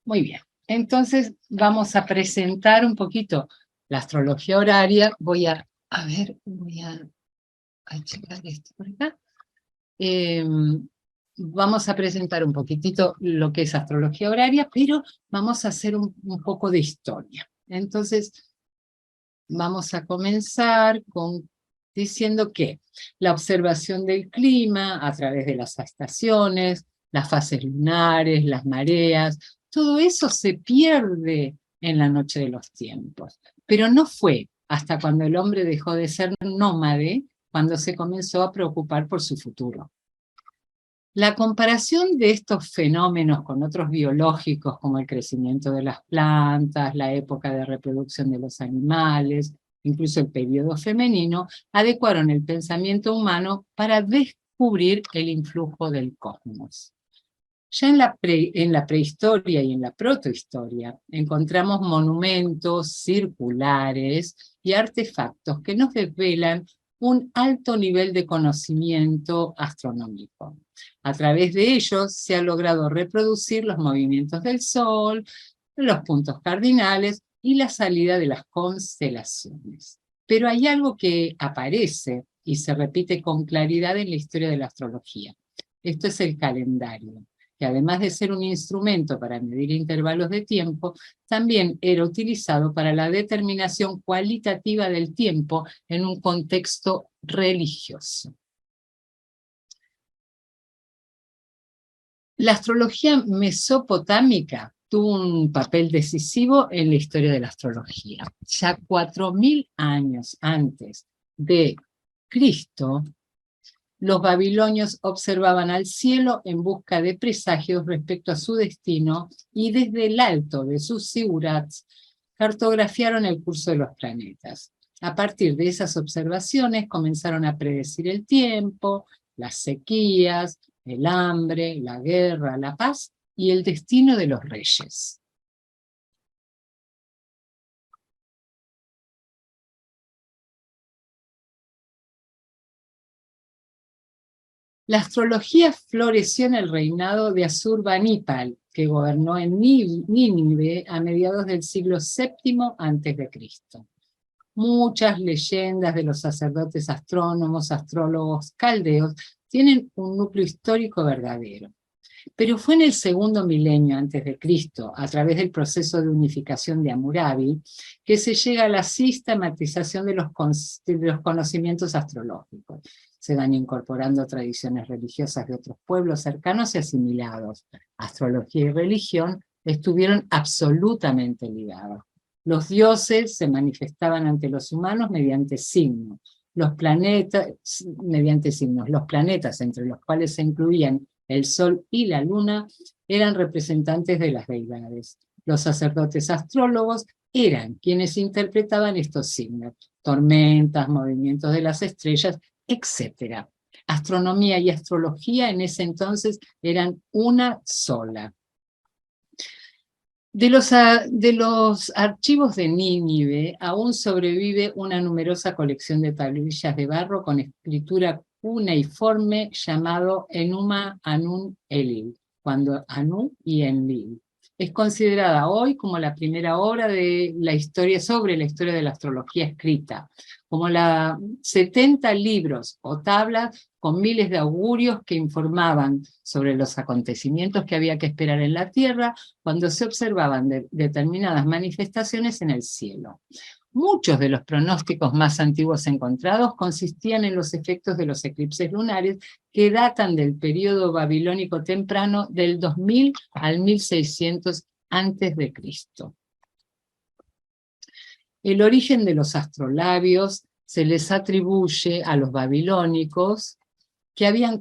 Muy bien. Entonces vamos a presentar un poquito la astrología horaria. Voy a checar esto por acá. Vamos a presentar un poquitito lo que es astrología horaria, pero vamos a hacer un poco de historia. Entonces, vamos a comenzar diciendo que la observación del clima a través de las estaciones, las fases lunares, las mareas, todo eso se pierde en la noche de los tiempos. Pero no fue hasta cuando el hombre dejó de ser nómade cuando se comenzó a preocupar por su futuro. La comparación de estos fenómenos con otros biológicos como el crecimiento de las plantas, la época de reproducción de los animales, incluso el periodo femenino, adecuaron el pensamiento humano para descubrir el influjo del cosmos. Ya en la prehistoria y en la protohistoria encontramos monumentos circulares y artefactos que nos desvelan un alto nivel de conocimiento astronómico. A través de ellos se ha logrado reproducir los movimientos del Sol, los puntos cardinales y la salida de las constelaciones. Pero hay algo que aparece y se repite con claridad en la historia de la astrología. Esto es el calendario, que además de ser un instrumento para medir intervalos de tiempo, también era utilizado para la determinación cualitativa del tiempo en un contexto religioso. La astrología mesopotámica tuvo un papel decisivo en la historia de la astrología. Ya 4000 años antes de Cristo, los babilonios observaban al cielo en busca de presagios respecto a su destino y desde el alto de sus zigurats cartografiaron el curso de los planetas. A partir de esas observaciones comenzaron a predecir el tiempo, las sequías, el hambre, la guerra, la paz y el destino de los reyes. La astrología floreció en el reinado de Asurbanipal, que gobernó en Nínive a mediados del siglo VII a.C. Muchas leyendas de los sacerdotes astrónomos, astrólogos caldeos, tienen un núcleo histórico verdadero. Pero fue en el segundo milenio antes de Cristo, a través del proceso de unificación de Hammurabi, que se llega a la sistematización de los conocimientos astrológicos. Se van incorporando tradiciones religiosas de otros pueblos cercanos y asimilados. Astrología y religión estuvieron absolutamente ligados. Los dioses se manifestaban ante los humanos mediante signos. Los planetas, entre los cuales se incluían el Sol y la Luna, eran representantes de las deidades. Los sacerdotes astrólogos eran quienes interpretaban estos signos, tormentas, movimientos de las estrellas, etc. Astronomía y astrología en ese entonces eran una sola. De los archivos de Nínive aún sobrevive una numerosa colección de tablillas de barro con escritura cuneiforme llamado Enuma Anun Elil, cuando Anu y Enlil. Es considerada hoy como la primera obra de la historia sobre la historia de la astrología escrita, como 70 libros o tablas con miles de augurios que informaban sobre los acontecimientos que había que esperar en la Tierra cuando se observaban determinadas manifestaciones en el cielo. Muchos de los pronósticos más antiguos encontrados consistían en los efectos de los eclipses lunares que datan del periodo babilónico temprano del 2000 al 1600 a.C. El origen de los astrolabios se les atribuye a los babilónicos que habían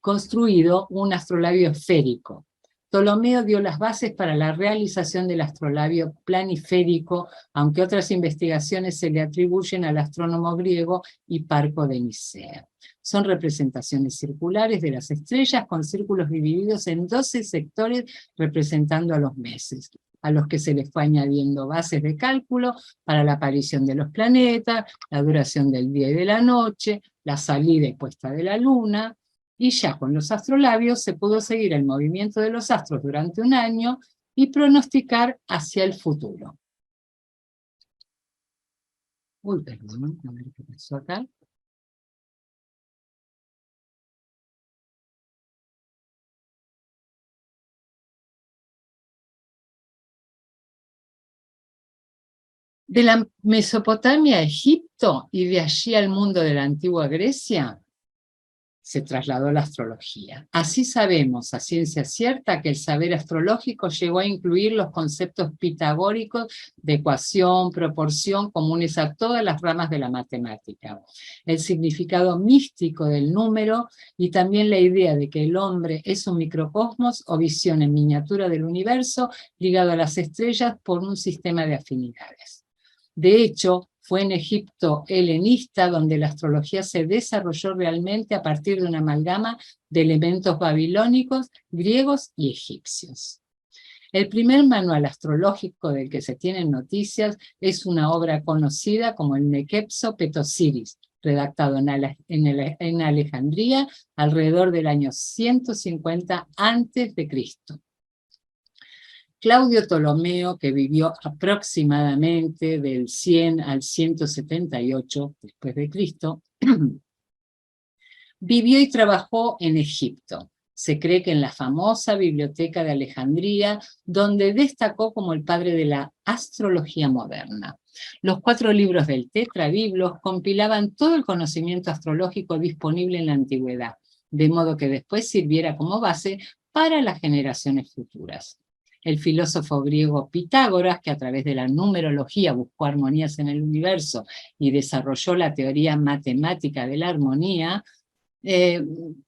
construido un astrolabio esférico. Ptolomeo dio las bases para la realización del astrolabio planiférico, aunque otras investigaciones se le atribuyen al astrónomo griego Hiparco de Nicea. Son representaciones circulares de las estrellas con círculos divididos en 12 sectores representando a los meses, a los que se les fue añadiendo bases de cálculo para la aparición de los planetas, la duración del día y de la noche, la salida y puesta de la luna, y ya con los astrolabios se pudo seguir el movimiento de los astros durante un año y pronosticar hacia el futuro. Uy, perdón, a ver qué pasó acá. De la Mesopotamia a Egipto y de allí al mundo de la antigua Grecia, se trasladó la astrología. Así sabemos a ciencia cierta que el saber astrológico llegó a incluir los conceptos pitagóricos de ecuación, proporción, comunes a todas las ramas de la matemática, el significado místico del número y también la idea de que el hombre es un microcosmos o visión en miniatura del universo ligado a las estrellas por un sistema de afinidades. De hecho, fue en Egipto helenista donde la astrología se desarrolló realmente a partir de una amalgama de elementos babilónicos, griegos y egipcios. El primer manual astrológico del que se tienen noticias es una obra conocida como el Nekepso Petosiris, redactado en Alejandría alrededor del año 150 a.C. Claudio Ptolomeo, que vivió aproximadamente del 100 al 178 después de Cristo, vivió y trabajó en Egipto. Se cree que en la famosa biblioteca de Alejandría, donde destacó como el padre de la astrología moderna. Los 4 libros del Tetrabiblos compilaban todo el conocimiento astrológico disponible en la antigüedad, de modo que después sirviera como base para las generaciones futuras. El filósofo griego Pitágoras, que a través de la numerología buscó armonías en el universo y desarrolló la teoría matemática de la armonía,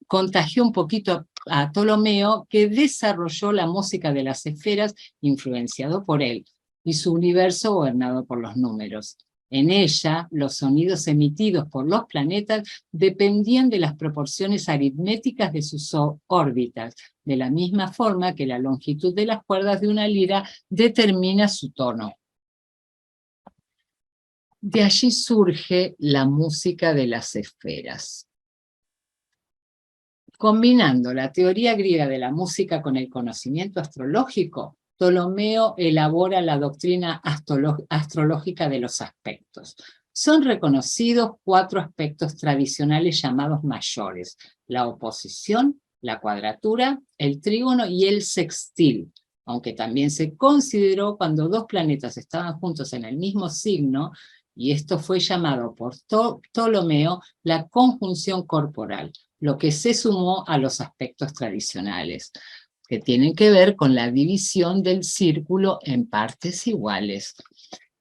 contagió un poquito a Ptolomeo, que desarrolló la música de las esferas influenciado por él, y su universo gobernado por los números. En ella, los sonidos emitidos por los planetas dependían de las proporciones aritméticas de sus órbitas, de la misma forma que la longitud de las cuerdas de una lira determina su tono. De allí surge la música de las esferas. Combinando la teoría griega de la música con el conocimiento astrológico, Ptolomeo elabora la doctrina astrológica de los aspectos. Son reconocidos 4 aspectos tradicionales llamados mayores: la oposición, la cuadratura, el trígono y el sextil, aunque también se consideró cuando 2 planetas estaban juntos en el mismo signo, y esto fue llamado por Ptolomeo la conjunción corporal, lo que se sumó a los aspectos tradicionales, que tienen que ver con la división del círculo en partes iguales.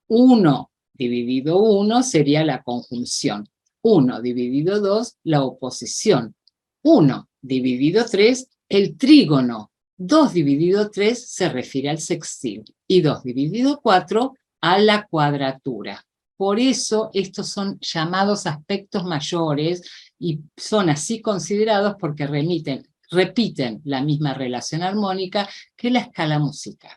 1 dividido 1 sería la conjunción. 1 dividido 2, la oposición. 1 dividido 3, el trígono. 2 dividido 3 se refiere al sextil. Y 2 dividido 4 a la cuadratura. Por eso estos son llamados aspectos mayores y son así considerados porque repiten la misma relación armónica que la escala musical.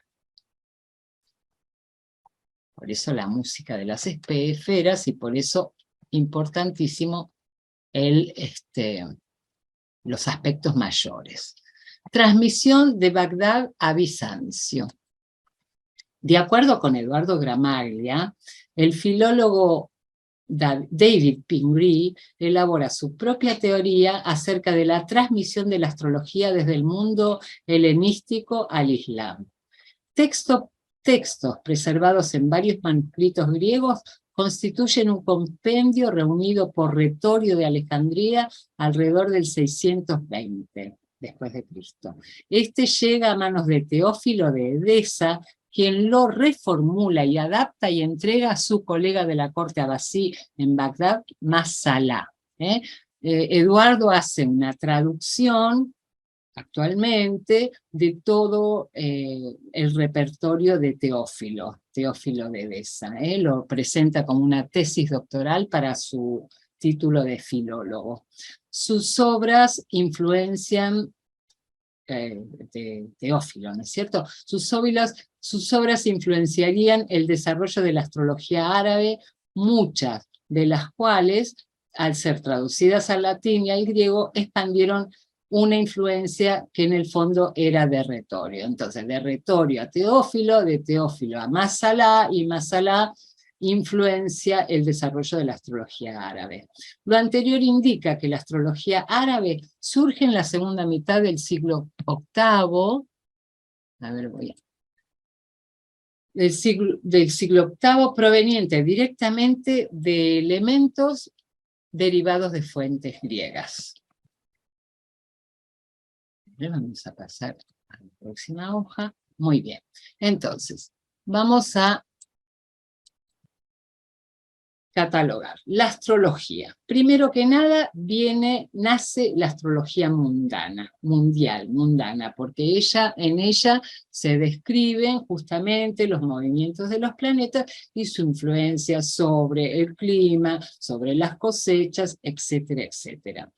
Por eso la música de las esferas y por eso importantísimo los aspectos mayores. Transmisión de Bagdad a Bizancio. De acuerdo con Eduardo Gramaglia, el filólogo David Pingree elabora su propia teoría acerca de la transmisión de la astrología desde el mundo helenístico al Islam. Textos preservados en varios manuscritos griegos constituyen un compendio reunido por Retorio de Alejandría alrededor del 620 después de Cristo. Este llega a manos de Teófilo de Edesa, quien lo reformula y adapta y entrega a su colega de la corte abasí en Bagdad, Masalá. Eduardo hace una traducción actualmente de todo el repertorio de Teófilo de Edesa. Lo presenta como una tesis doctoral para su título de filólogo. Sus obras influencian de Teófilo, ¿no es cierto? Sus obras influenciarían el desarrollo de la astrología árabe, muchas de las cuales, al ser traducidas al latín y al griego, expandieron una influencia que en el fondo era de Retorio. Entonces, de Retorio a Teófilo, de Teófilo a Masalá, y Masalá influencia el desarrollo de la astrología árabe. Lo anterior indica que la astrología árabe surge en la segunda mitad del siglo VIII, a ver, del siglo VIII, proveniente directamente de elementos derivados de fuentes griegas. Vamos a pasar a la próxima hoja. Muy bien. Entonces, vamos a catalogar. La astrología. Primero que nada, nace la astrología mundana, porque en ella se describen justamente los movimientos de los planetas y su influencia sobre el clima, sobre las cosechas, etcétera, etcétera.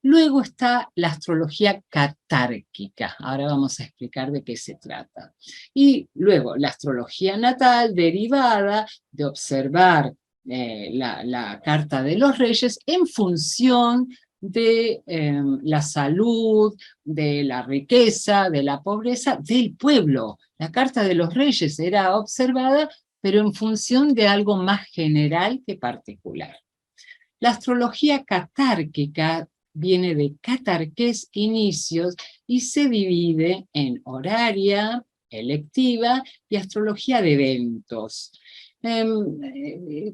Luego está la astrología catárquica. Ahora vamos a explicar de qué se trata. Y luego la astrología natal, derivada de observar la carta de los reyes en función de la salud, de la riqueza, de la pobreza del pueblo. La carta de los reyes era observada, pero en función de algo más general que particular. La astrología catárquica viene de catarqués, inicios, y se divide en horaria, electiva y astrología de eventos.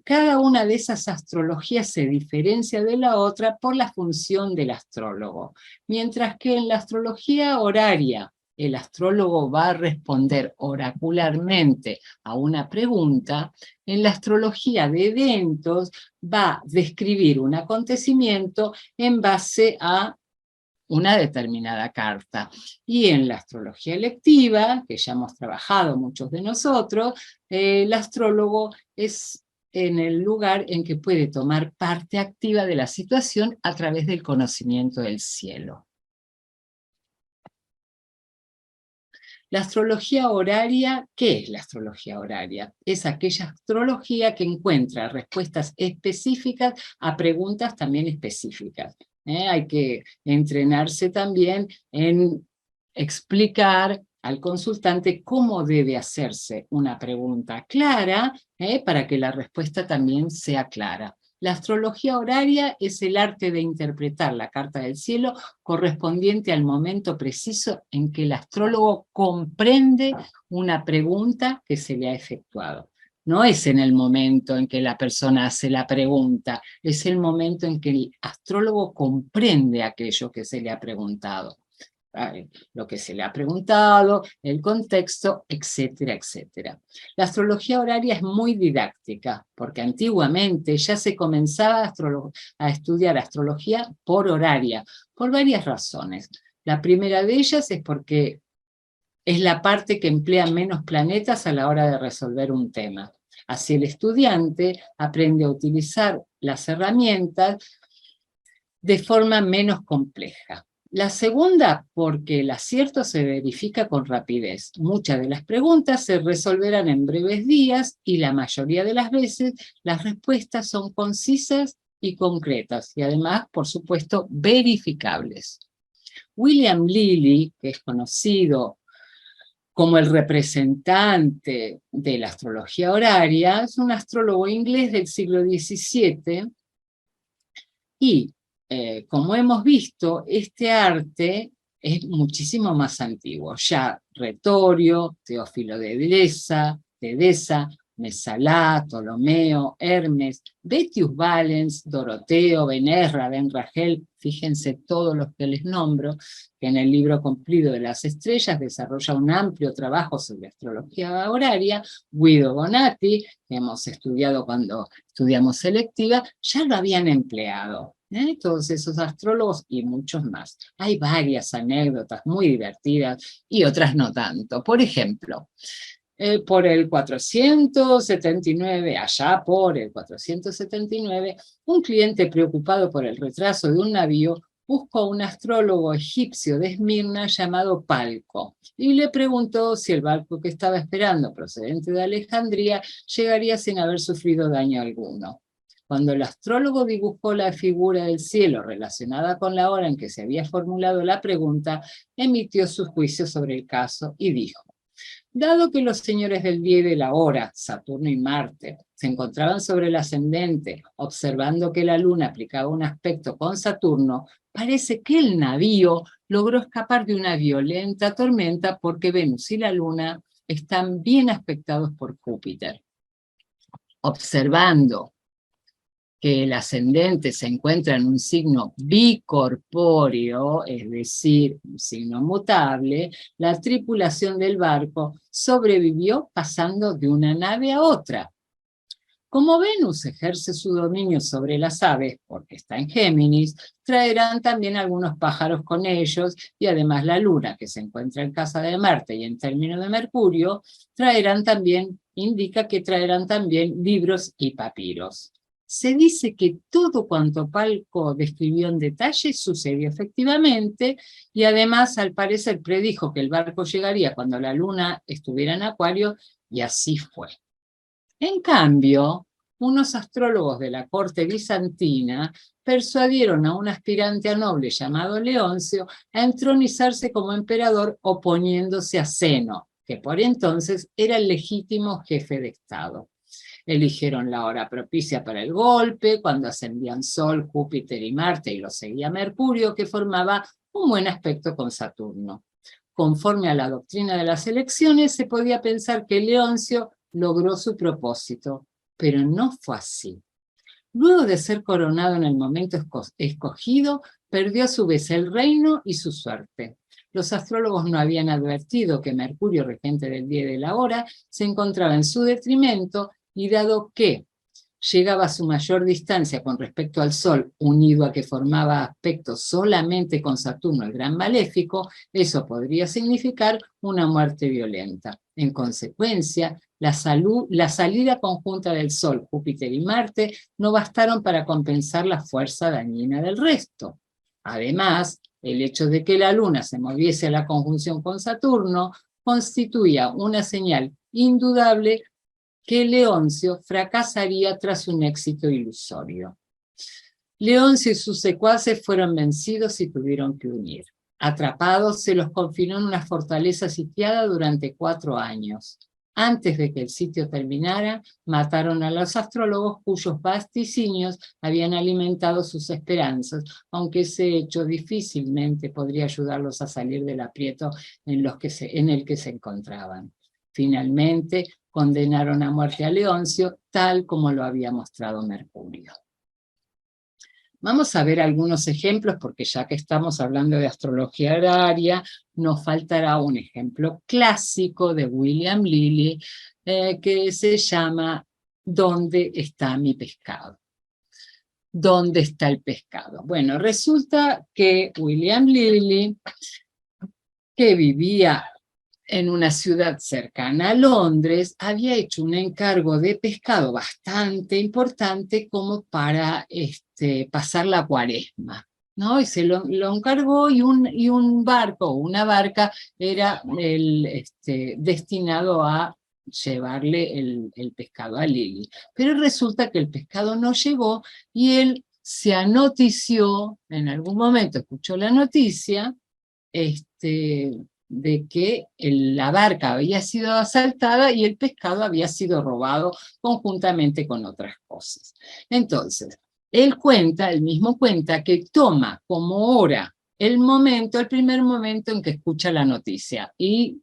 Cada una de esas astrologías se diferencia de la otra por la función del astrólogo, mientras que en la astrología horaria el astrólogo va a responder oracularmente a una pregunta, en la astrología de eventos va a describir un acontecimiento en base a una determinada carta. Y en la astrología electiva, que ya hemos trabajado muchos de nosotros, el astrólogo es en el lugar en que puede tomar parte activa de la situación a través del conocimiento del cielo. La astrología horaria, ¿qué es la astrología horaria? Es aquella astrología que encuentra respuestas específicas a preguntas también específicas. Hay que entrenarse también en explicar al consultante cómo debe hacerse una pregunta clara, para que la respuesta también sea clara. La astrología horaria es el arte de interpretar la carta del cielo correspondiente al momento preciso en que el astrólogo comprende una pregunta que se le ha efectuado. No es en el momento en que la persona hace la pregunta, es el momento en que el astrólogo comprende aquello que se le ha preguntado. Lo que se le ha preguntado, el contexto, etcétera, etcétera. La astrología horaria es muy didáctica, porque antiguamente ya se comenzaba a estudiar astrología por horaria, por varias razones. La primera de ellas es porque es la parte que emplea menos planetas a la hora de resolver un tema. Así el estudiante aprende a utilizar las herramientas de forma menos compleja. La segunda, porque el acierto se verifica con rapidez. Muchas de las preguntas se resolverán en breves días y la mayoría de las veces las respuestas son concisas y concretas y además, por supuesto, verificables. William Lilly, que es conocido como el representante de la astrología horaria, es un astrólogo inglés del siglo XVII y como hemos visto, este arte es muchísimo más antiguo. Ya Retorio, Teófilo de Edesa, Mesalá, Ptolomeo, Hermes, Betius Valens, Doroteo, Benerra, Ben Ragel, fíjense todos los que les nombro, que en el libro Cumplido de las Estrellas desarrolla un amplio trabajo sobre astrología horaria. Guido Bonatti, que hemos estudiado cuando estudiamos selectiva, ya lo habían empleado. Todos esos astrólogos y muchos más. Hay varias anécdotas muy divertidas y otras no tanto. Por ejemplo, por el 479, allá por el 479, un cliente preocupado por el retraso de un navío buscó a un astrólogo egipcio de Esmirna llamado Palco y le preguntó si el barco que estaba esperando procedente de Alejandría llegaría sin haber sufrido daño alguno. Cuando el astrólogo dibujó la figura del cielo relacionada con la hora en que se había formulado la pregunta, emitió su juicio sobre el caso y dijo: dado que los señores del día y de la hora, Saturno y Marte, se encontraban sobre el ascendente, observando que la luna aplicaba un aspecto con Saturno, parece que el navío logró escapar de una violenta tormenta porque Venus y la luna están bien aspectados por Júpiter. Observando que el ascendente se encuentra en un signo bicorpóreo, es decir, un signo mutable, la tripulación del barco sobrevivió pasando de una nave a otra. Como Venus ejerce su dominio sobre las aves, porque está en Géminis, traerán también algunos pájaros con ellos, y además la luna, que se encuentra en casa de Marte y en términos de Mercurio, indica que traerán también libros y papiros. Se dice que todo cuanto Palco describió en detalle sucedió efectivamente, y además al parecer predijo que el barco llegaría cuando la luna estuviera en Acuario, y así fue. En cambio, unos astrólogos de la corte bizantina persuadieron a un aspirante a noble llamado Leoncio a entronizarse como emperador oponiéndose a Zeno, que por entonces era el legítimo jefe de Estado. Eligieron la hora propicia para el golpe, cuando ascendían Sol, Júpiter y Marte, y lo seguía Mercurio, que formaba un buen aspecto con Saturno. Conforme a la doctrina de las elecciones, se podía pensar que Leoncio logró su propósito, pero no fue así. Luego de ser coronado en el momento escogido, perdió a su vez el reino y su suerte. Los astrólogos no habían advertido que Mercurio, regente del día y de la hora, se encontraba en su detrimento, y dado que llegaba a su mayor distancia con respecto al Sol, unido a que formaba aspecto solamente con Saturno, el gran maléfico, eso podría significar una muerte violenta. En consecuencia, la salida conjunta del Sol, Júpiter y Marte no bastaron para compensar la fuerza dañina del resto. Además, el hecho de que la Luna se moviese a la conjunción con Saturno constituía una señal indudable que Leoncio fracasaría tras un éxito ilusorio. Leoncio y sus secuaces fueron vencidos y tuvieron que huir. Atrapados, se los confinó en una fortaleza sitiada durante 4 años. Antes de que el sitio terminara, mataron a los astrólogos cuyos vaticinios habían alimentado sus esperanzas, aunque ese hecho difícilmente podría ayudarlos a salir del aprieto en el que se encontraban. Finalmente, condenaron a muerte a Leoncio, tal como lo había mostrado Mercurio. Vamos a ver algunos ejemplos, porque ya que estamos hablando de astrología horaria, nos faltará un ejemplo clásico de William Lilly, que se llama ¿Dónde está mi pescado? ¿Dónde está el pescado? Bueno, resulta que William Lilly, que vivía en una ciudad cercana a Londres, había hecho un encargo de pescado bastante importante como para pasar la cuaresma, ¿no? Y se lo encargó, y un barco, una barca, era destinado a llevarle el pescado a Lilly. Pero resulta que el pescado no llegó, y él se anotició, en algún momento escuchó la noticia, de que la barca había sido asaltada y el pescado había sido robado conjuntamente con otras cosas. Entonces, él mismo cuenta que toma como hora el primer momento en que escucha la noticia, y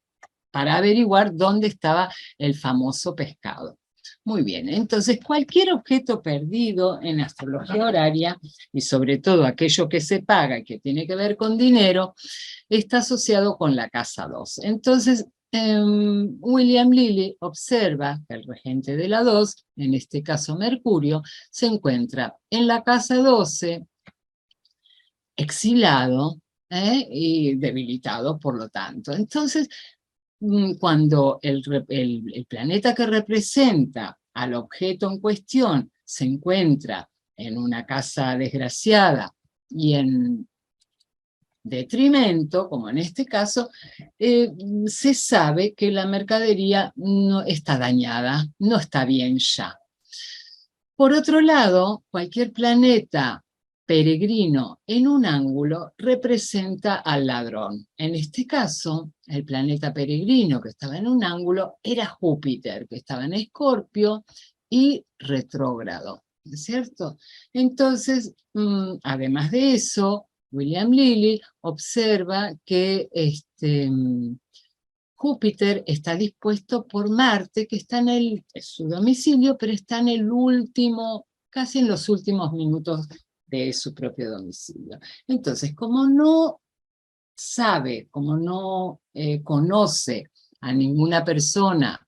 para averiguar dónde estaba el famoso pescado. Muy bien, entonces cualquier objeto perdido en astrología horaria, y sobre todo aquello que se paga y que tiene que ver con dinero, está asociado con la casa 2. Entonces, William Lilly observa que el regente de la 2, en este caso Mercurio, se encuentra en la casa 12, exilado, y debilitado por lo tanto. Entonces, cuando el planeta que representa al objeto en cuestión se encuentra en una casa desgraciada y en detrimento, como en este caso, se sabe que la mercadería no está dañada, no está bien ya. Por otro lado, cualquier planeta peregrino en un ángulo representa al ladrón. En este caso, el planeta peregrino que estaba en un ángulo era Júpiter, que estaba en Escorpio y retrógrado, ¿no es cierto? Entonces, además de eso, William Lilly observa que Júpiter está dispuesto por Marte, que está es su domicilio, pero está en el último, casi en los últimos minutos de su propio domicilio. Entonces, como no sabe, como no conoce a ninguna persona,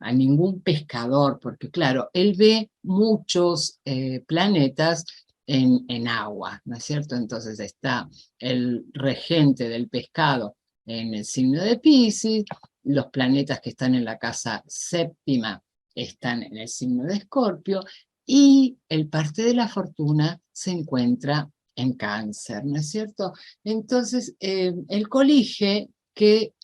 a ningún pescador, porque claro, él ve muchos planetas en agua, ¿no es cierto? Entonces está el regente del pescado en el signo de Piscis, los planetas que están en la casa séptima están en el signo de Escorpio, y el parte de la fortuna se encuentra en Cáncer, ¿no es cierto? Entonces, él colige que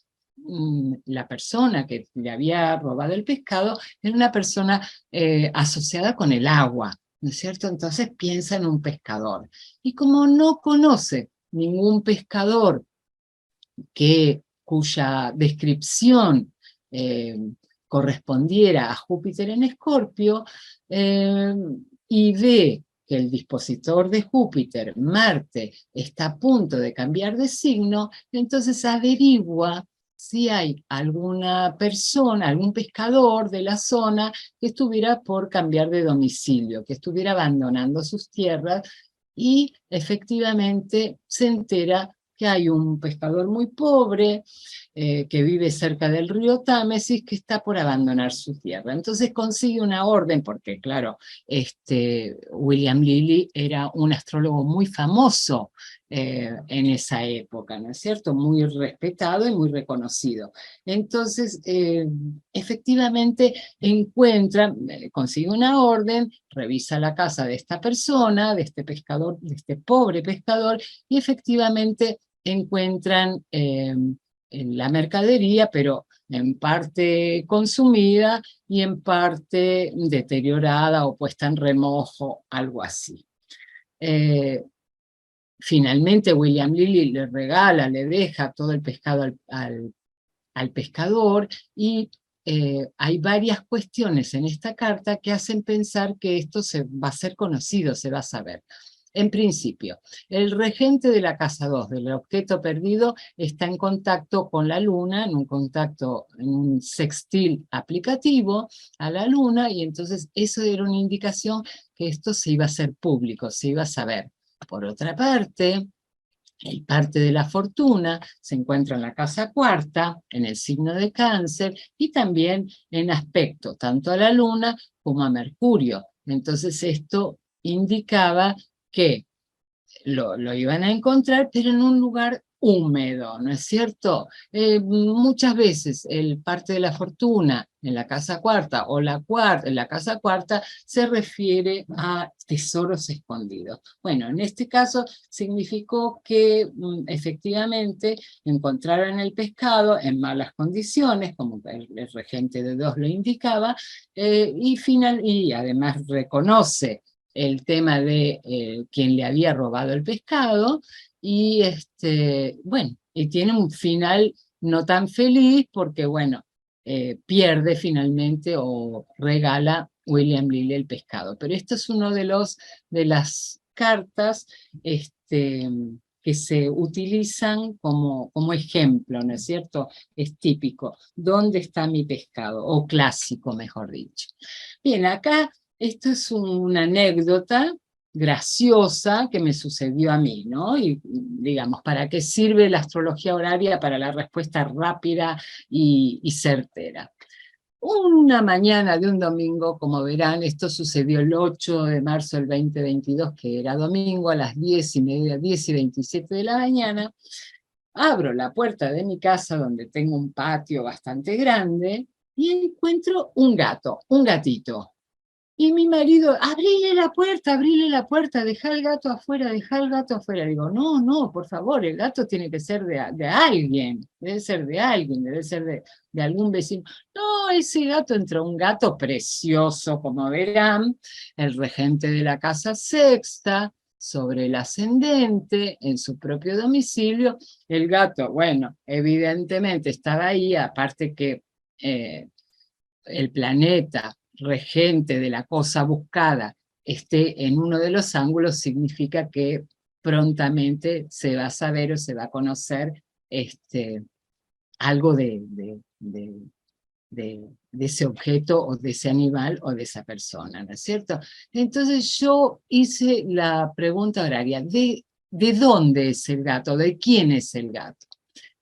la persona que le había robado el pescado era una persona asociada con el agua, ¿no es cierto? Entonces piensa en un pescador. Y como no conoce ningún pescador cuya descripción correspondiera a Júpiter en Escorpio, y ve que el dispositor de Júpiter, Marte, está a punto de cambiar de signo, entonces averigua si hay alguna persona, algún pescador de la zona que estuviera por cambiar de domicilio, que estuviera abandonando sus tierras, y efectivamente se entera que hay un pescador muy pobre que vive cerca del río Támesis, que está por abandonar su tierra. Entonces consigue una orden, porque claro, William Lilly era un astrólogo muy famoso en esa época, ¿no es cierto? Muy respetado y muy reconocido. Entonces, efectivamente encuentra, consigue una orden, revisa la casa de esta persona, de este pescador, de este pobre pescador, y efectivamente encuentran la mercadería, pero en parte consumida y en parte deteriorada o puesta en remojo, algo así. Finalmente William Lilly le regala, le deja todo el pescado al pescador, y hay varias cuestiones en esta carta que hacen pensar que esto se va a ser conocido, se va a saber. En principio, el regente de la casa 2 del objeto perdido está en contacto con la luna, en un sextil aplicativo a la luna, y entonces eso era una indicación que esto se iba a hacer público, se iba a saber. Por otra parte, el parte de la fortuna se encuentra en la casa cuarta, en el signo de Cáncer, y también en aspecto tanto a la luna como a Mercurio. Entonces esto indicaba que lo iban a encontrar, pero en un lugar húmedo, ¿no es cierto? Muchas veces el parte de la fortuna en la casa cuarta o en la casa cuarta se refiere a tesoros escondidos. Bueno, en este caso significó que efectivamente encontraron el pescado en malas condiciones, como el regente de 2 lo indicaba, y además reconoce el tema de quien le había robado el pescado, y bueno, y tiene un final no tan feliz porque, bueno, pierde finalmente o regala William Lilly el pescado. Pero esto es uno de las cartas que se utilizan como ejemplo, ¿no es cierto? Es típico. ¿Dónde está mi pescado? O clásico, mejor dicho. Bien, acá esto es una anécdota graciosa que me sucedió a mí, ¿no? Y digamos, ¿para qué sirve la astrología horaria? Para la respuesta rápida y certera. Una mañana de un domingo, como verán, esto sucedió el 8 de marzo del 2022, que era domingo, a las 10:30, 10:27 de la mañana, abro la puerta de mi casa, donde tengo un patio bastante grande, y encuentro un gato, un gatito. Y mi marido, abrile la puerta, dejá el gato afuera, dejá el gato afuera. Digo, no, no, por favor, el gato tiene que ser de alguien, debe ser de alguien, debe ser de algún vecino. No, ese gato entró, un gato precioso, como verán, el regente de la casa sexta, sobre el ascendente, en su propio domicilio. El gato, bueno, evidentemente estaba ahí, aparte que el planeta regente de la cosa buscada esté en uno de los ángulos, significa que prontamente se va a saber o se va a conocer algo de ese objeto o de ese animal o de esa persona, ¿no es cierto? Entonces yo hice la pregunta horaria, ¿de dónde es el gato? ¿De quién es el gato?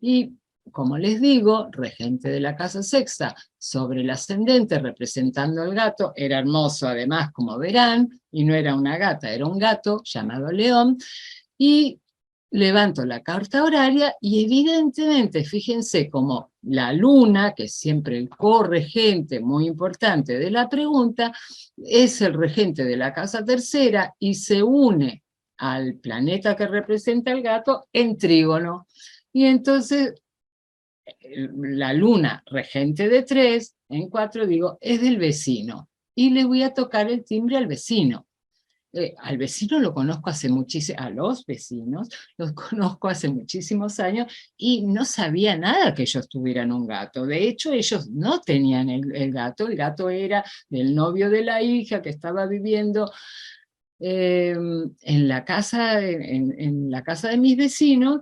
Y como les digo, regente de la casa sexta, sobre el ascendente, representando al gato, era hermoso además, como verán, y no era una gata, era un gato llamado León, y levanto la carta horaria y evidentemente, fíjense como la luna, que es siempre el corregente muy importante de la pregunta, es el regente de la casa tercera y se une al planeta que representa el gato en trígono. Y entonces la luna regente de 3, en 4 digo, es del vecino. Y le voy a tocar el timbre al vecino. Al vecino lo conozco hace muchísimo, a los vecinos los conozco hace muchísimos años y no sabía nada que ellos tuvieran un gato. De hecho, ellos no tenían el gato era del novio de la hija que estaba viviendo en la casa de mis vecinos,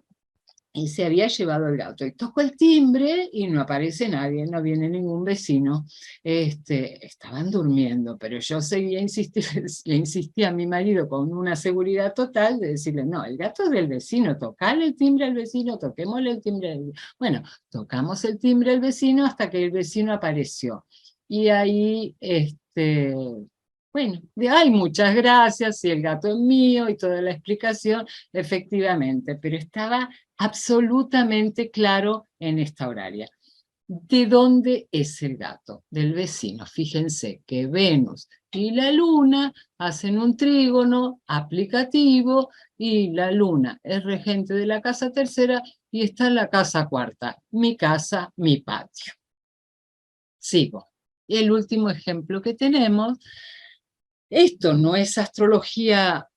y se había llevado el gato. Y toco el timbre y no aparece nadie, no viene ningún vecino. Estaban durmiendo, pero yo seguía le insistía a mi marido con una seguridad total de decirle, no, el gato es del vecino, tocale el timbre al vecino, toquémosle el timbre al vecino. Bueno, tocamos el timbre al vecino hasta que el vecino apareció. Y ahí, bueno, ay, muchas gracias, y el gato es mío, y toda la explicación, efectivamente, pero estaba absolutamente claro en esta horaria. ¿De dónde es el gato? Del vecino. Fíjense que Venus y la Luna hacen un trígono aplicativo y la Luna es regente de la casa tercera y está en la casa cuarta. Mi casa, mi patio. Sigo. Y el último ejemplo que tenemos, esto no es astrología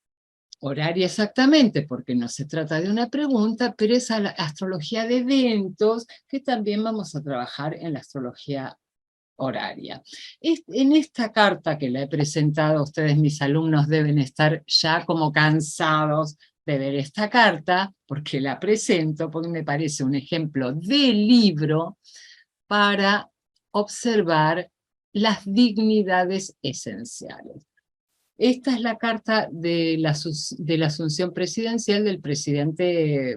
horaria exactamente, porque no se trata de una pregunta, pero es la astrología de eventos que también vamos a trabajar en la astrología horaria. En esta carta que la he presentado, ustedes, mis alumnos, deben estar ya como cansados de ver esta carta, porque la presento, porque me parece un ejemplo de libro para observar las dignidades esenciales. Esta es la carta de la asunción presidencial del presidente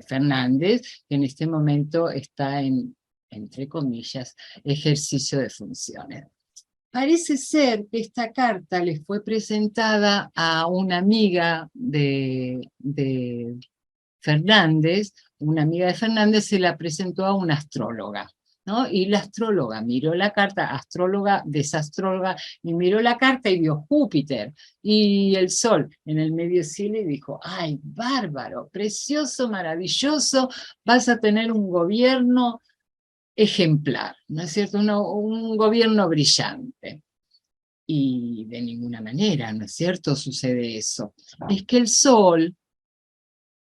Fernández, que en este momento está en, entre comillas, ejercicio de funciones. Parece ser que esta carta le fue presentada a una amiga de Fernández, una amiga de Fernández se la presentó a una astróloga, ¿no? Y la astróloga miró la carta, astróloga, desastróloga, y miró la carta y vio Júpiter y el Sol en el medio cielo y dijo, ¡ay, bárbaro, precioso, maravilloso, vas a tener un gobierno ejemplar, ¿no es cierto? Un gobierno brillante. Y de ninguna manera, ¿no es cierto?, sucede eso. Es que el Sol,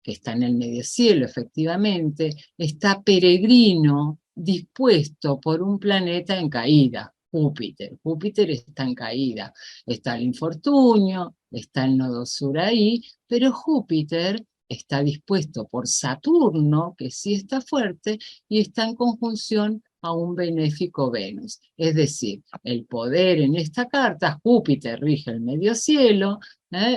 que está en el medio cielo, efectivamente, está peregrino, dispuesto por un planeta en caída, Júpiter. Júpiter está en caída, está el infortunio, está el nodo sur ahí, pero Júpiter está dispuesto por Saturno, que sí está fuerte, y está en conjunción a un benéfico Venus. Es decir, el poder en esta carta, Júpiter rige el medio cielo,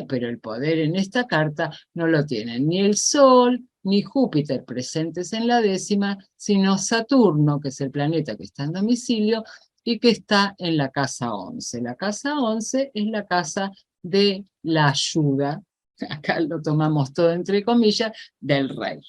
pero el poder en esta carta no lo tienen ni el Sol ni Júpiter presentes en la décima, sino Saturno, que es el planeta que está en domicilio y que está en la casa 11. La casa 11 es la casa de la ayuda, acá lo tomamos todo entre comillas, del rey.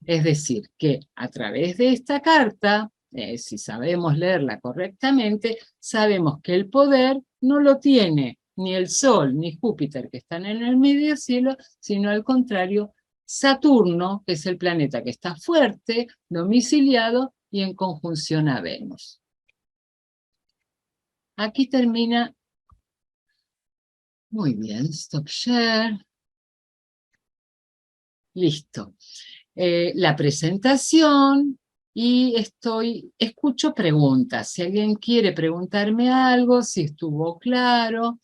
Es decir, que a través de esta carta, si sabemos leerla correctamente, sabemos que el poder no lo tiene ni el Sol ni Júpiter, que están en el medio cielo, sino al contrario, Saturno, que es el planeta que está fuerte, domiciliado y en conjunción a Venus. Aquí termina. Muy bien, stop share. Listo. La presentación y escucho preguntas. Si alguien quiere preguntarme algo, si estuvo claro,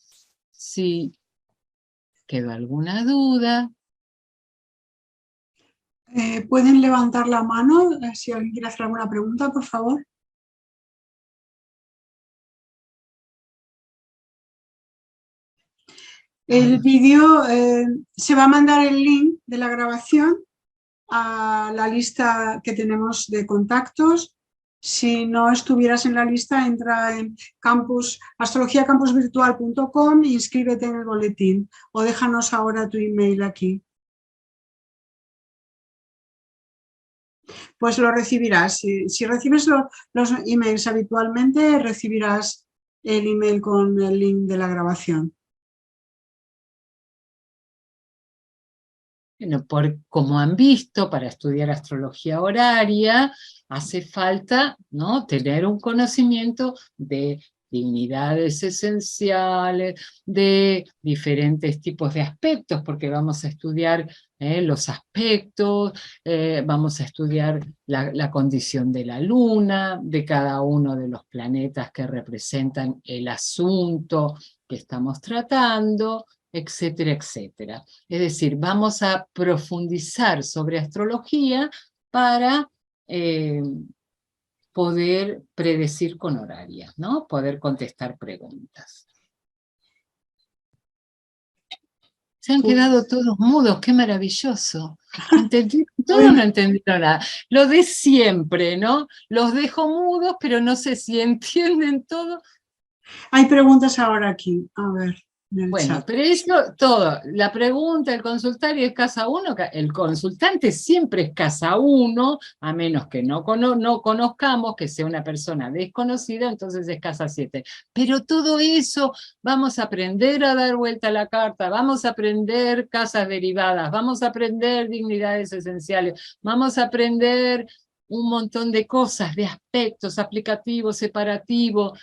si quedó alguna duda. ¿Pueden levantar la mano si alguien quiere hacer alguna pregunta, por favor? El vídeo, se va a mandar el link de la grabación a la lista que tenemos de contactos. Si no estuvieras en la lista, entra en astrologiacampusvirtual.com e inscríbete en el boletín o déjanos ahora tu email aquí. Pues lo recibirás. Si recibes los emails habitualmente, recibirás el email con el link de la grabación. Bueno, como han visto, para estudiar astrología horaria, hace falta, ¿no?, tener un conocimiento de dignidades esenciales, de diferentes tipos de aspectos, porque vamos a estudiar los aspectos, vamos a estudiar la condición de la luna, de cada uno de los planetas que representan el asunto que estamos tratando, etcétera, etcétera. Es decir, vamos a profundizar sobre astrología para poder predecir con horarias, ¿no? Poder contestar preguntas. Se han quedado todos mudos, qué maravilloso. ¿Entendieron todo o no entendieron nada? Lo de siempre, ¿no? Los dejo mudos, pero no sé si entienden todo. Hay preguntas ahora aquí, a ver. Bueno, pero eso todo, la pregunta, el consultario es casa 1, el consultante siempre es casa 1, a menos que no conozcamos, que sea una persona desconocida, entonces es casa 7. Pero todo eso, vamos a aprender a dar vuelta a la carta, vamos a aprender casas derivadas, vamos a aprender dignidades esenciales, vamos a aprender un montón de cosas, de aspectos, aplicativos, separativos,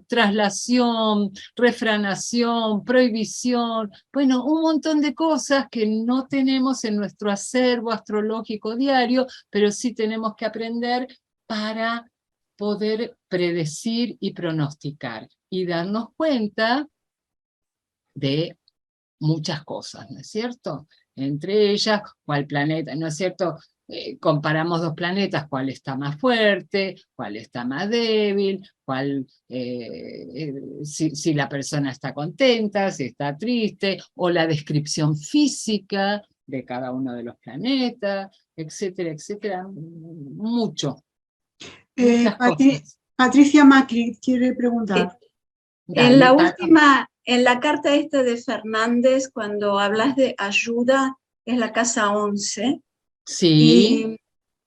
traslación, refranación, prohibición, bueno, un montón de cosas que no tenemos en nuestro acervo astrológico diario, pero sí tenemos que aprender para poder predecir y pronosticar y darnos cuenta de muchas cosas, ¿no es cierto? Entre ellas, cuál planeta, ¿no es cierto? Comparamos dos planetas, cuál está más fuerte, cuál está más débil, si la persona está contenta, si está triste, o la descripción física de cada uno de los planetas, etcétera, etcétera, mucho. Patricia Macri quiere preguntar. En la última, en la carta esta de Fernández, cuando hablas de ayuda, es la casa 11. Sí.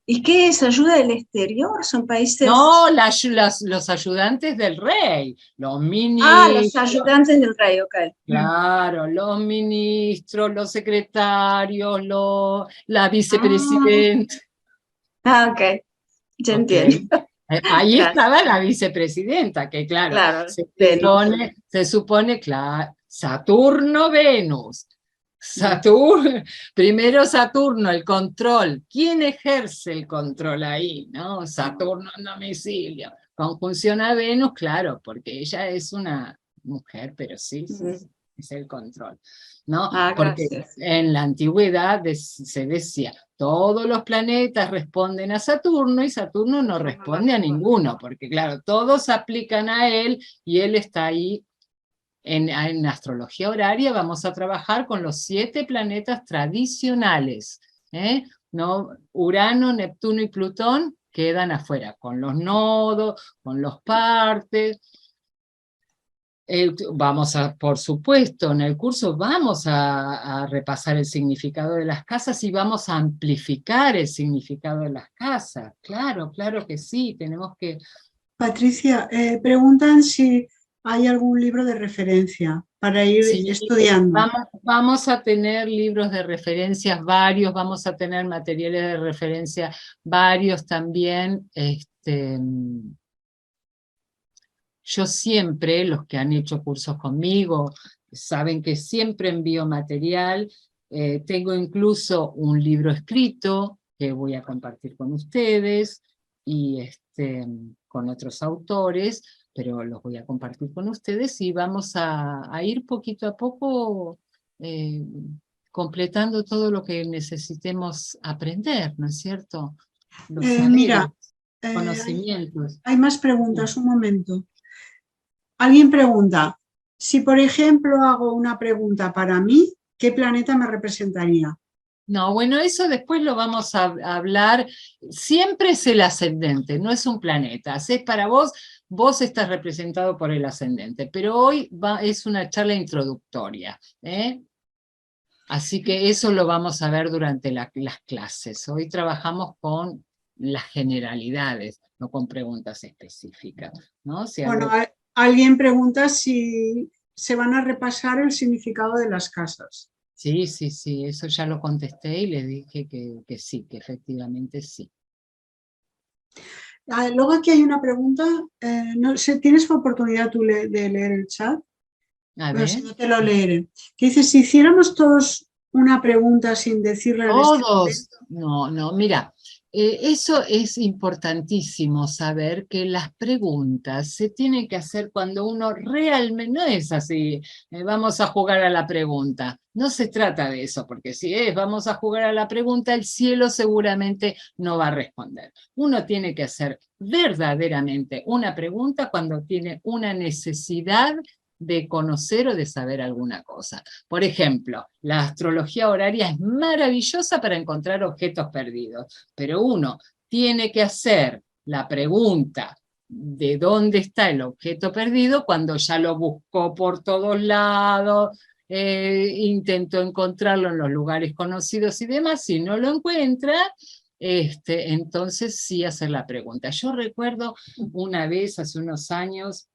¿Y qué es? ¿Ayuda del exterior? ¿Son países...? No, los ayudantes del rey, los ministros. Ah, los ayudantes del rey, ok. Claro, los ministros, los secretarios, la vicepresidenta. Ah, ok, ya entiendo. Ahí estaba la vicepresidenta, que claro, se supone, claro, Saturno, Venus. Primero Saturno, el control. ¿Quién ejerce el control ahí? ¿No? Saturno en domicilio. Conjunción a Venus, claro, porque ella es una mujer, pero sí, es el control, ¿no? Porque en la antigüedad se decía, todos los planetas responden a Saturno y Saturno no responde a ninguno, porque claro, todos aplican a él y él está ahí. En astrología horaria vamos a trabajar con los 7 planetas tradicionales, ¿no? Urano, Neptuno y Plutón quedan afuera, con los nodos, con los partes. Por supuesto, en el curso vamos a repasar el significado de las casas y vamos a amplificar el significado de las casas. Claro, claro que sí, tenemos que... Patricia, preguntan si hay algún libro de referencia para ir Sí, estudiando. vamos a tener libros de referencias varios, vamos a tener materiales de referencia varios también. Yo siempre, los que han hecho cursos conmigo, saben que siempre envío material. Tengo incluso un libro escrito que voy a compartir con ustedes y con otros autores, pero los voy a compartir con ustedes y vamos a ir poquito a poco eh, completando todo lo que necesitemos aprender, ¿no es cierto? Los saberes, Mira, hay conocimientos. hay más preguntas, un momento. Alguien pregunta, si por ejemplo hago una pregunta para mí, ¿qué planeta me representaría? No, bueno, eso después lo vamos a hablar. Siempre es el ascendente, no es un planeta. Es para vos, vos estás representado por el ascendente, pero hoy es una charla introductoria, ¿eh? Así que eso lo vamos a ver durante las clases. Hoy trabajamos con las generalidades, no con preguntas específicas, ¿no? Si Bueno, algo... alguien pregunta si se van a repasar el significado de las casas. Sí, sí, sí, eso ya lo contesté y le dije que sí, que efectivamente sí. Luego aquí hay una pregunta, no sé, ¿tienes oportunidad tú de leer el chat? A Bueno, si ver. no te lo leeré. Que dice, si hiciéramos todos una pregunta sin decirla en este Todos, momento. no, no, mira, eso es importantísimo saber que las preguntas se tienen que hacer cuando uno realmente, no es así, vamos a jugar a la pregunta, no se trata de eso, porque si es vamos a jugar a la pregunta, el cielo seguramente no va a responder. Uno tiene que hacer verdaderamente una pregunta cuando tiene una necesidad de conocer o de saber alguna cosa. Por ejemplo, la astrología horaria es maravillosa para encontrar objetos perdidos, pero uno tiene que hacer la pregunta de dónde está el objeto perdido cuando ya lo buscó por todos lados, intentó encontrarlo en los lugares conocidos y demás, si no lo encuentra, entonces sí hacer la pregunta. Yo recuerdo una vez, hace unos años,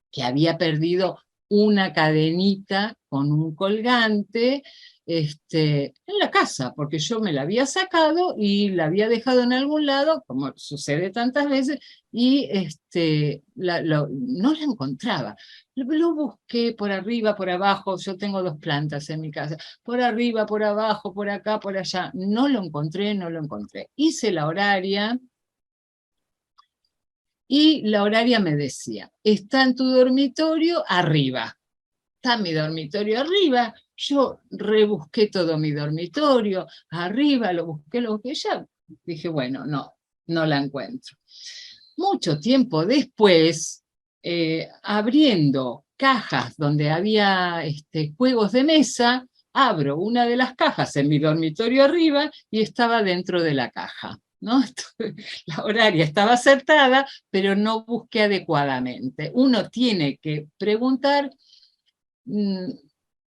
que había perdido una cadenita con un colgante en la casa, porque yo me la había sacado y la había dejado en algún lado, como sucede tantas veces, y no la encontraba. Lo busqué por arriba, por abajo, yo tengo 2 plantas en mi casa, por arriba, por abajo, por acá, por allá, no lo encontré, no lo encontré. Hice la horaria, y la horaria me decía, está en tu dormitorio arriba. Está mi dormitorio arriba. Yo rebusqué todo mi dormitorio, arriba, lo busqué, ya dije, bueno, no la encuentro. Mucho tiempo después, abriendo cajas donde había juegos de mesa, abro una de las cajas en mi dormitorio arriba y estaba dentro de la caja, ¿no? La horaria estaba acertada, pero no busqué adecuadamente. Mm,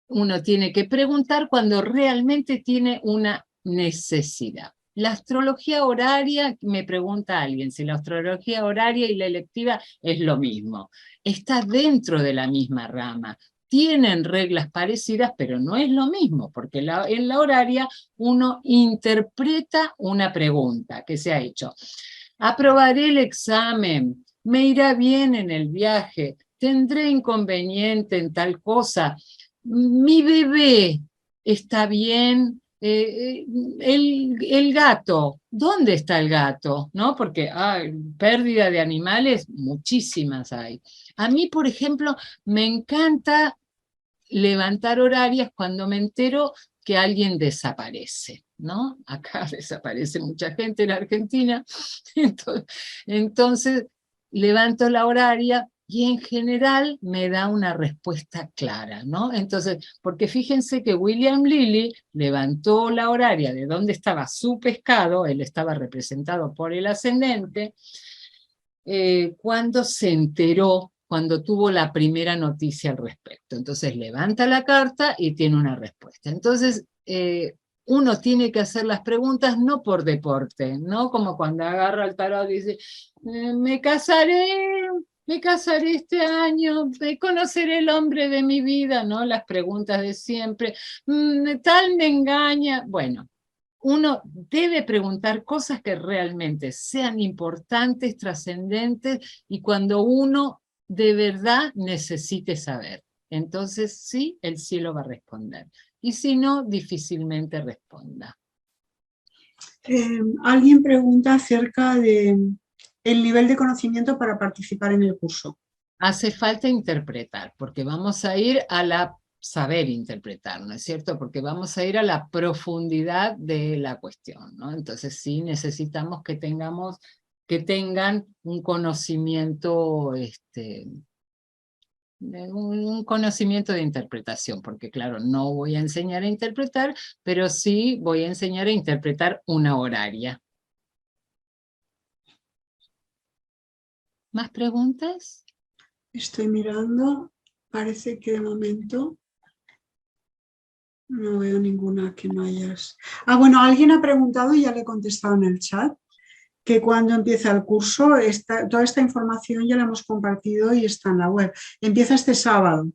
uno tiene que preguntar cuando realmente tiene una necesidad. La astrología horaria, me pregunta alguien, si la astrología horaria y la electiva es lo mismo. Está dentro de la misma rama. Tienen reglas parecidas, pero no es lo mismo, porque en la horaria uno interpreta una pregunta que se ha hecho. ¿Aprobaré el examen? ¿Me irá bien en el viaje? ¿Tendré inconveniente en tal cosa? ¿Mi bebé está bien? El gato, ¿dónde está el gato? ¿No? Porque pérdida de animales, muchísimas hay. A mí, por ejemplo, me encanta levantar horarias cuando me entero que alguien desaparece, ¿no? Acá desaparece mucha gente en Argentina, entonces levanto la horaria y en general me da una respuesta clara, ¿no? Entonces, porque fíjense que William Lilly levantó la horaria de dónde estaba su pescado, él estaba representado por el ascendente, cuando se enteró cuando tuvo la primera noticia al respecto. Entonces levanta la carta y tiene una respuesta. Entonces uno tiene que hacer las preguntas no por deporte, no como cuando agarra el tarot y dice, me casaré este año, conoceré el hombre de mi vida, ¿no? Las preguntas de siempre, tal me engaña. Bueno, uno debe preguntar cosas que realmente sean importantes, trascendentes, y cuando uno de verdad necesite saber. Entonces sí, el cielo va a responder. Y si no, difícilmente responda. Alguien pregunta acerca de el nivel de conocimiento para participar en el curso. Hace falta interpretar, porque vamos a ir a la saber interpretar, ¿no es cierto? Porque vamos a ir a la profundidad de la cuestión, ¿no? Entonces sí necesitamos que tengan un conocimiento, un conocimiento de interpretación, porque claro, no voy a enseñar a interpretar, pero sí voy a enseñar a interpretar una horaria. ¿Más preguntas? Estoy mirando, parece que de momento no veo ninguna que no hayas... Ah, bueno, alguien ha preguntado y ya le he contestado en el chat, que cuando empieza el curso, toda esta información ya la hemos compartido y está en la web. Empieza este sábado.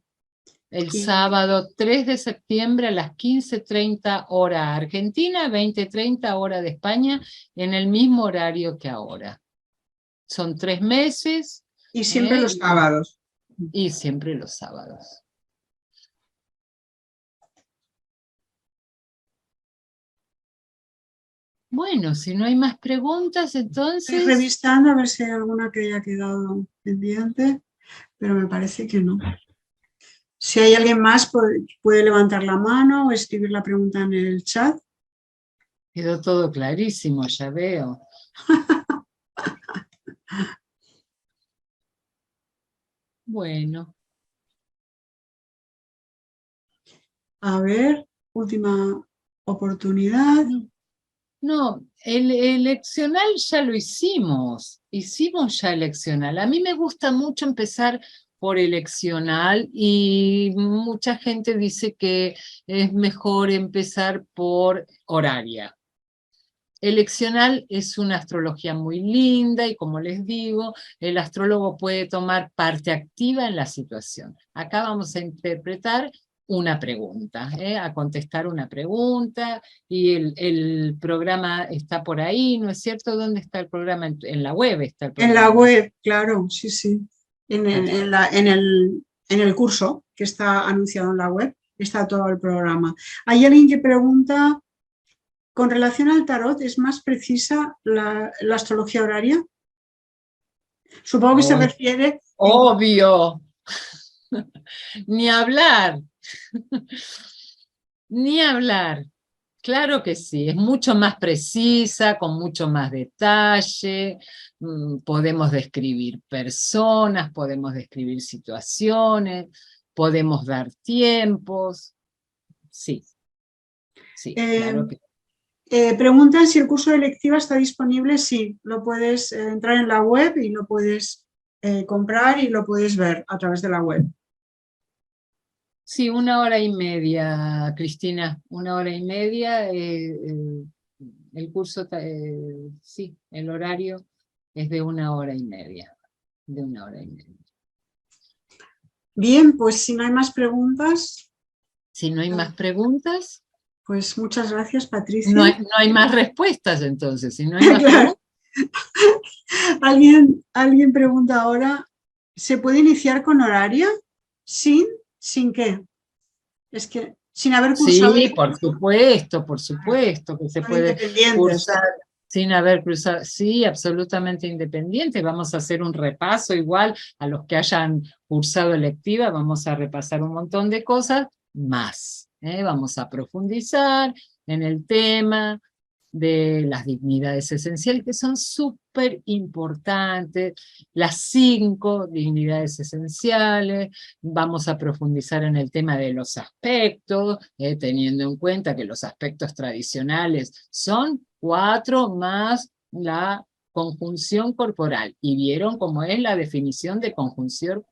El sábado 3 de septiembre a las 15:30 hora Argentina, 20:30 hora de España, en el mismo horario que ahora. Son 3 meses. Y siempre los sábados. Y siempre los sábados. Bueno, si no hay más preguntas, entonces... Estoy revisando a ver si hay alguna que haya quedado pendiente, pero me parece que no. Si hay alguien más, puede levantar la mano o escribir la pregunta en el chat. Quedó todo clarísimo, ya veo. Bueno. A ver, última oportunidad. No, el eleccional ya lo hicimos. Hicimos ya eleccional. A mí me gusta mucho empezar por eleccional y mucha gente dice que es mejor empezar por horaria. Eleccional es una astrología muy linda y, como les digo, el astrólogo puede tomar parte activa en la situación. Acá vamos a interpretar una pregunta, a contestar una pregunta, y el programa está por ahí, ¿no es cierto? ¿Dónde está el programa? En la web está el programa. En la web, claro, sí, sí. En el curso que está anunciado en la web está todo el programa. Hay alguien que pregunta, con relación al tarot, ¿es más precisa la astrología horaria? Supongo que se refiere... Obvio. Ni hablar. Ni hablar. Claro que sí, es mucho más precisa, con mucho más detalle, podemos describir personas, podemos describir situaciones, podemos dar tiempos. Sí, sí, claro que sí. Preguntan si el curso de electiva está disponible. Sí, lo puedes entrar en la web y lo puedes comprar y lo puedes ver a través de la web. Sí, 1 hora y media, Cristina, 1 hora y media. El curso, sí, el horario es de 1 hora y media, de 1 hora y media. Bien, pues si no hay más preguntas... Si no hay más preguntas... Pues muchas gracias, Patricia. No hay más respuestas, entonces. Si no hay más claro. Alguien pregunta ahora, ¿se puede iniciar con horaria? ¿Sin qué? Es que sin haber cursado... Sí, por supuesto que se puede cursar sin haber cruzado. Sí, absolutamente independiente. Vamos a hacer un repaso igual a los que hayan cursado electiva. Vamos a repasar un montón de cosas más. Vamos a profundizar en el tema de las dignidades esenciales, que son súper importantes, las 5 dignidades esenciales. Vamos a profundizar en el tema de los aspectos, teniendo en cuenta que los aspectos tradicionales son 4 más la conjunción corporal. Y vieron cómo es la definición de conjunción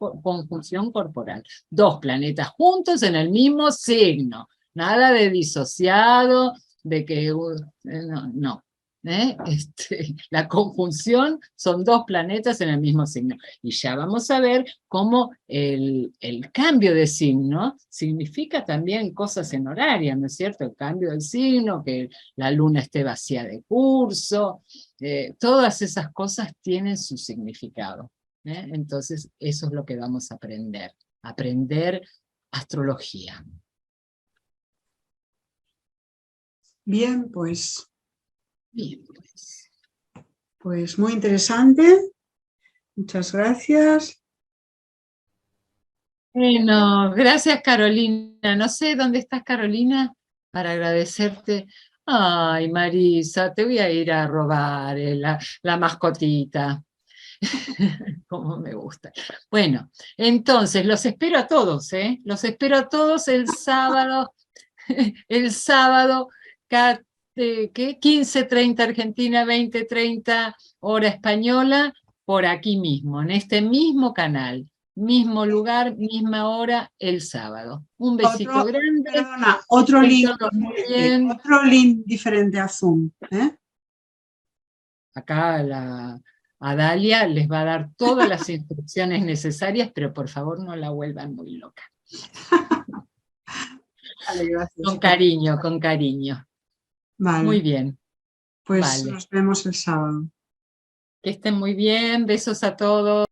corporal. Dos planetas juntos en el mismo signo. Nada de disociado, de que... no. La conjunción son dos planetas en el mismo signo. Y ya vamos a ver cómo el cambio de signo significa también cosas en horaria, ¿no es cierto? El cambio del signo, que la luna esté vacía de curso, todas esas cosas tienen su significado. Entonces, eso es lo que vamos a aprender astrología. Bien, pues... Bien, pues muy interesante. Muchas gracias. Bueno, gracias Carolina. No sé dónde estás, Carolina, para agradecerte. Ay, Marisa, te voy a ir a robar la mascotita. Como me gusta. Bueno, entonces los espero a todos, ¿eh? Los espero a todos el sábado, el sábado, ¿qué? 15:30 Argentina, 20:30 hora española, por aquí mismo, en este mismo canal. Mismo lugar, misma hora, el sábado. Un besito grande. Perdona, otro link diferente a Zoom. Acá a Dalia les va a dar todas las instrucciones necesarias, pero por favor no la vuelvan muy loca. Vale, gracias. Con cariño, con cariño. Vale. Muy bien. Pues vale. Nos vemos el sábado. Que estén muy bien. Besos a todos.